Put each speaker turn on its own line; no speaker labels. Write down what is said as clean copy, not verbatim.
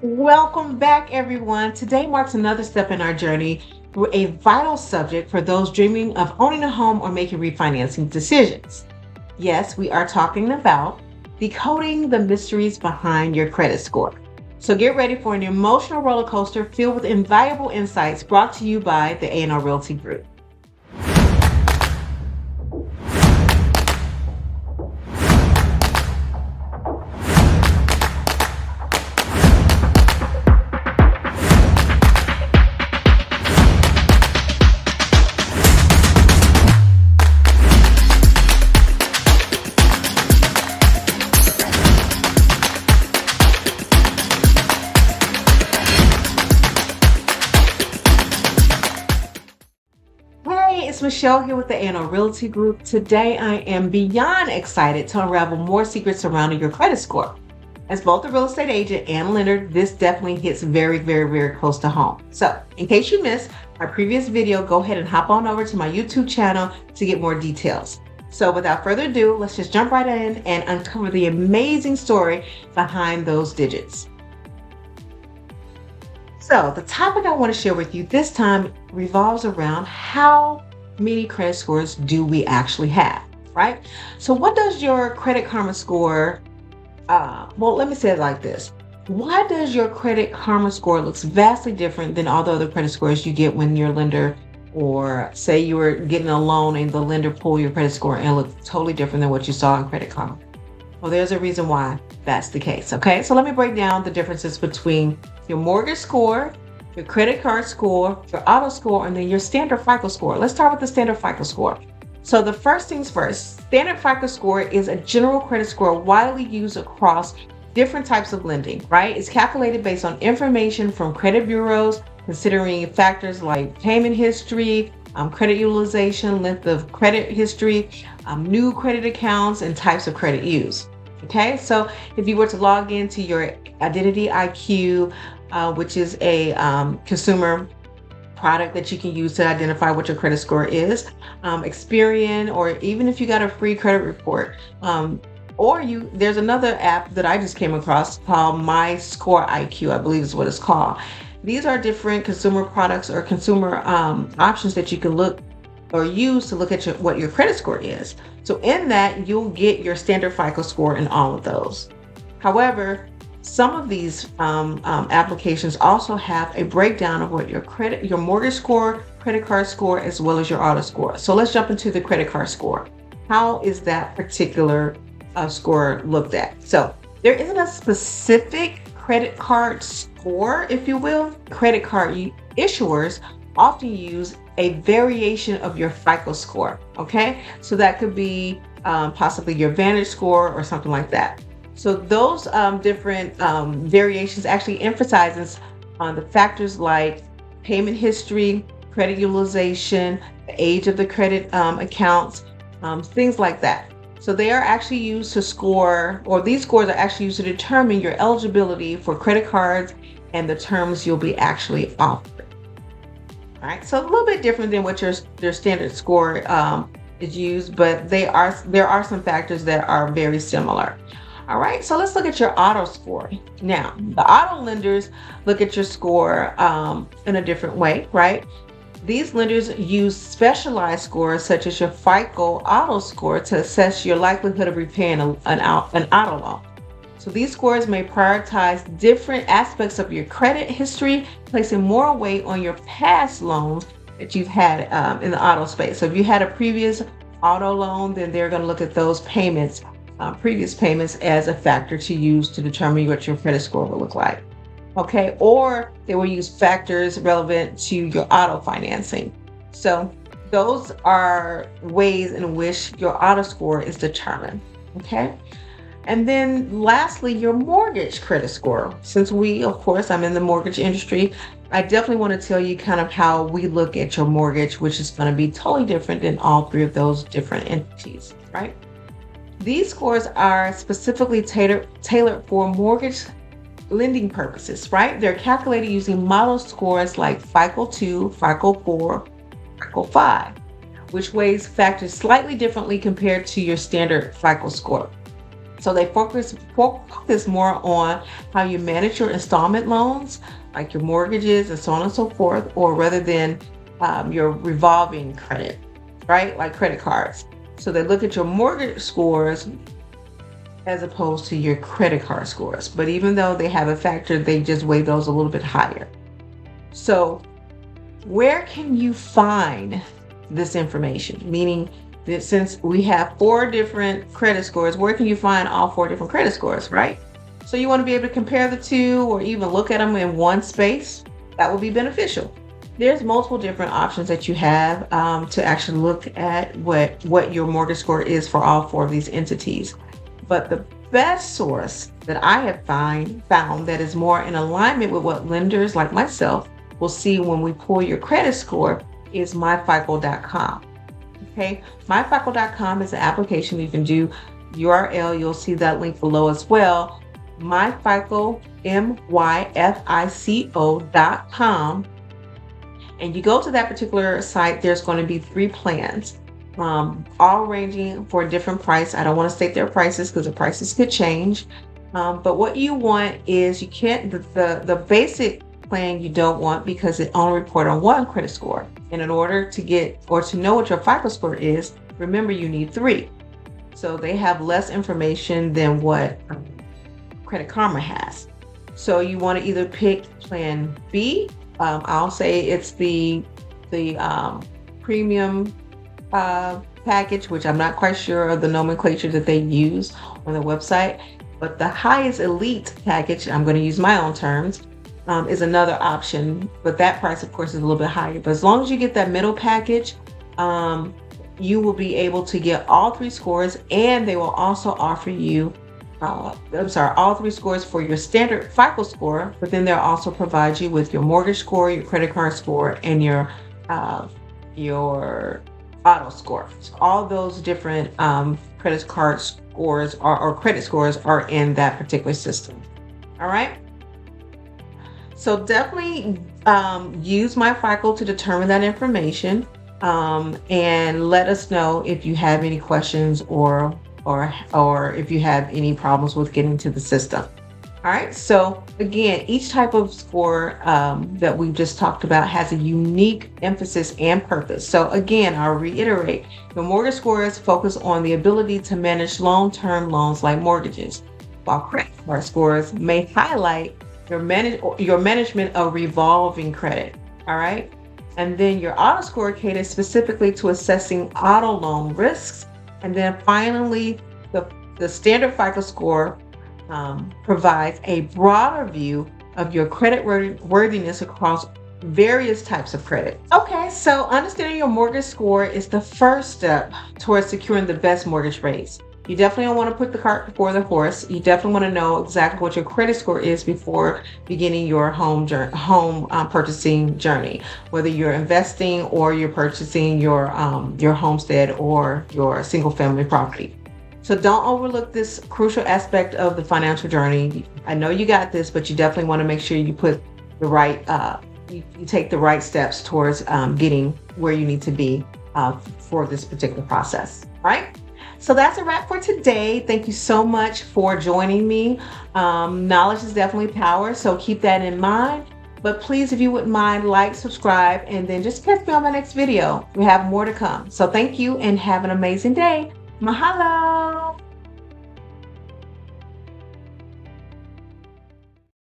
Welcome back, everyone. Today marks another step in our journey through a vital subject for those dreaming of owning a home or making refinancing decisions. Yes, we are talking about decoding the mysteries behind your credit score. So get ready for an emotional roller coaster filled with invaluable insights brought to you by the A&R Realty Group. Hey, it's Michelle here with the A&R Realty Group. Today, I am beyond excited to unravel more secrets surrounding your credit score. As both a real estate agent and lender, this definitely hits very close to home. So, in case you missed our previous video, go ahead and hop on over to my YouTube channel to get more details. So, without further ado, let's just jump right in and uncover the amazing story behind those digits. So, the topic I want to share with you this time revolves around how many credit scores do we actually have, right? So, what does your credit karma score? Let me say it like this. Why does your credit karma score looks vastly different than all the other credit scores you get when your lender, or say you were getting a loan and the lender pull your credit score and look totally different than what you saw in credit karma? Well, there's a reason why that's the case. Okay, so let me break down the differences between your mortgage score, your credit card score, your auto score, and then your standard FICO score. Let's start with the standard FICO score. So the first things first, standard FICO score is a general credit score widely used across different types of lending, right? It's calculated based on information from credit bureaus, considering factors like payment history, credit utilization, length of credit history, new credit accounts, and types of credit used. Okay, so if you were to log into your Identity IQ, which is a consumer product that you can use to identify what your credit score is, Experian, or even if you got a free credit report, there's another app that I just came across called My Score IQ, I believe is what it's called. These are different consumer products or consumer options that you can look or use to look at what your credit score is. So in that, you'll get your standard FICO score in all of those. However, some of these applications also have a breakdown of what your mortgage score, credit card score, as well as your auto score. So let's jump into the credit card score. How is that particular score looked at? So there isn't a specific credit card score, if you will. Credit card issuers often use a variation of your FICO score. Okay, so that could be possibly your Vantage score or something like that. So those different variations actually emphasizes on the factors like payment history, credit utilization, the age of the credit accounts, things like that. So they are actually used to score, or these scores are actually used to determine your eligibility for credit cards and the terms you'll be actually offered. All right, so a little bit different than what your standard score is used, but there are some factors that are very similar. All right, so let's look at your auto score. Now, the auto lenders look at your score in a different way, right? These lenders use specialized scores such as your FICO auto score to assess your likelihood of repaying an auto loan. So these scores may prioritize different aspects of your credit history, placing more weight on your past loans that you've had in the auto space. So if you had a previous auto loan, then they're going to look at those payments, previous payments, as a factor to use to determine what your credit score will look like. Okay, or they will use factors relevant to your auto financing. So those are ways in which your auto score is determined. Okay. And then lastly, your mortgage credit score. Since I'm in the mortgage industry, I definitely want to tell you kind of how we look at your mortgage, which is going to be totally different than all three of those different entities, right? These scores are specifically tailored for mortgage lending purposes, right? They're calculated using model scores like FICO 2, FICO 4, FICO 5, which weighs factors slightly differently compared to your standard FICO score. So they focus more on how you manage your installment loans, like your mortgages and so on and so forth, or rather than your revolving credit, right? Like credit cards. So they look at your mortgage scores as opposed to your credit card scores. But even though they have a factor, they just weigh those a little bit higher. So where can you find this information? Meaning that since we have 4 different credit scores, where can you find all 4 different credit scores, right? So you want to be able to compare the two or even look at them in one space. That would be beneficial. There's multiple different options that you have to actually look at what your mortgage score is for all 4 of these entities. But the best source that I have found that is more in alignment with what lenders like myself will see when we pull your credit score is myfico.com. Okay, myfico.com is an application you can do. URL, you'll see that link below as well. Myfico, myfico.com. And you go to that particular site, there's going to be 3 plans, all ranging for a different price. I don't want to state their prices because the prices could change. But what you want is you can't, the basic plan you don't want because it only report on 1 credit score. And in order to get or to know what your FICO score is, remember you need 3. So they have less information than what Credit Karma has. So you want to either pick plan B. I'll say it's the premium package, which I'm not quite sure of the nomenclature that they use on the website. But the highest elite package, I'm going to use my own terms, is another option, but that price, of course, is a little bit higher. But as long as you get that middle package, you will be able to get all 3 scores, and they will also offer you, all 3 scores for your standard FICO score, but then they'll also provide you with your mortgage score, your credit card score, and your auto score. So all those different credit card scores or credit scores are in that particular system. All right. So definitely use MyFICO to determine that information, and let us know if you have any questions or if you have any problems with getting to the system. All right. So again, each type of score that we've just talked about has a unique emphasis and purpose. So again, I'll reiterate, the mortgage scores focus on the ability to manage long-term loans like mortgages, while credit card scores may highlight your management of revolving credit. All right. And then your auto score caters specifically to assessing auto loan risks. And then finally, the standard FICO score provides a broader view of your credit worthiness across various types of credit. Okay, so understanding your mortgage score is the first step towards securing the best mortgage rates. You definitely don't want to put the cart before the horse. You definitely want to know exactly what your credit score is before beginning your home purchasing journey, whether you're investing or you're purchasing your homestead or your single family property. So don't overlook this crucial aspect of the financial journey. I know you got this, but you definitely want to make sure you put the right, you take the right steps towards getting where you need to be for this particular process. All right. So that's a wrap for today. Thank you so much for joining me. Knowledge is definitely power, so keep that in mind. But please, if you wouldn't mind, like, subscribe, and then just catch me on my next video. We have more to come. So thank you and have an amazing day. Mahalo!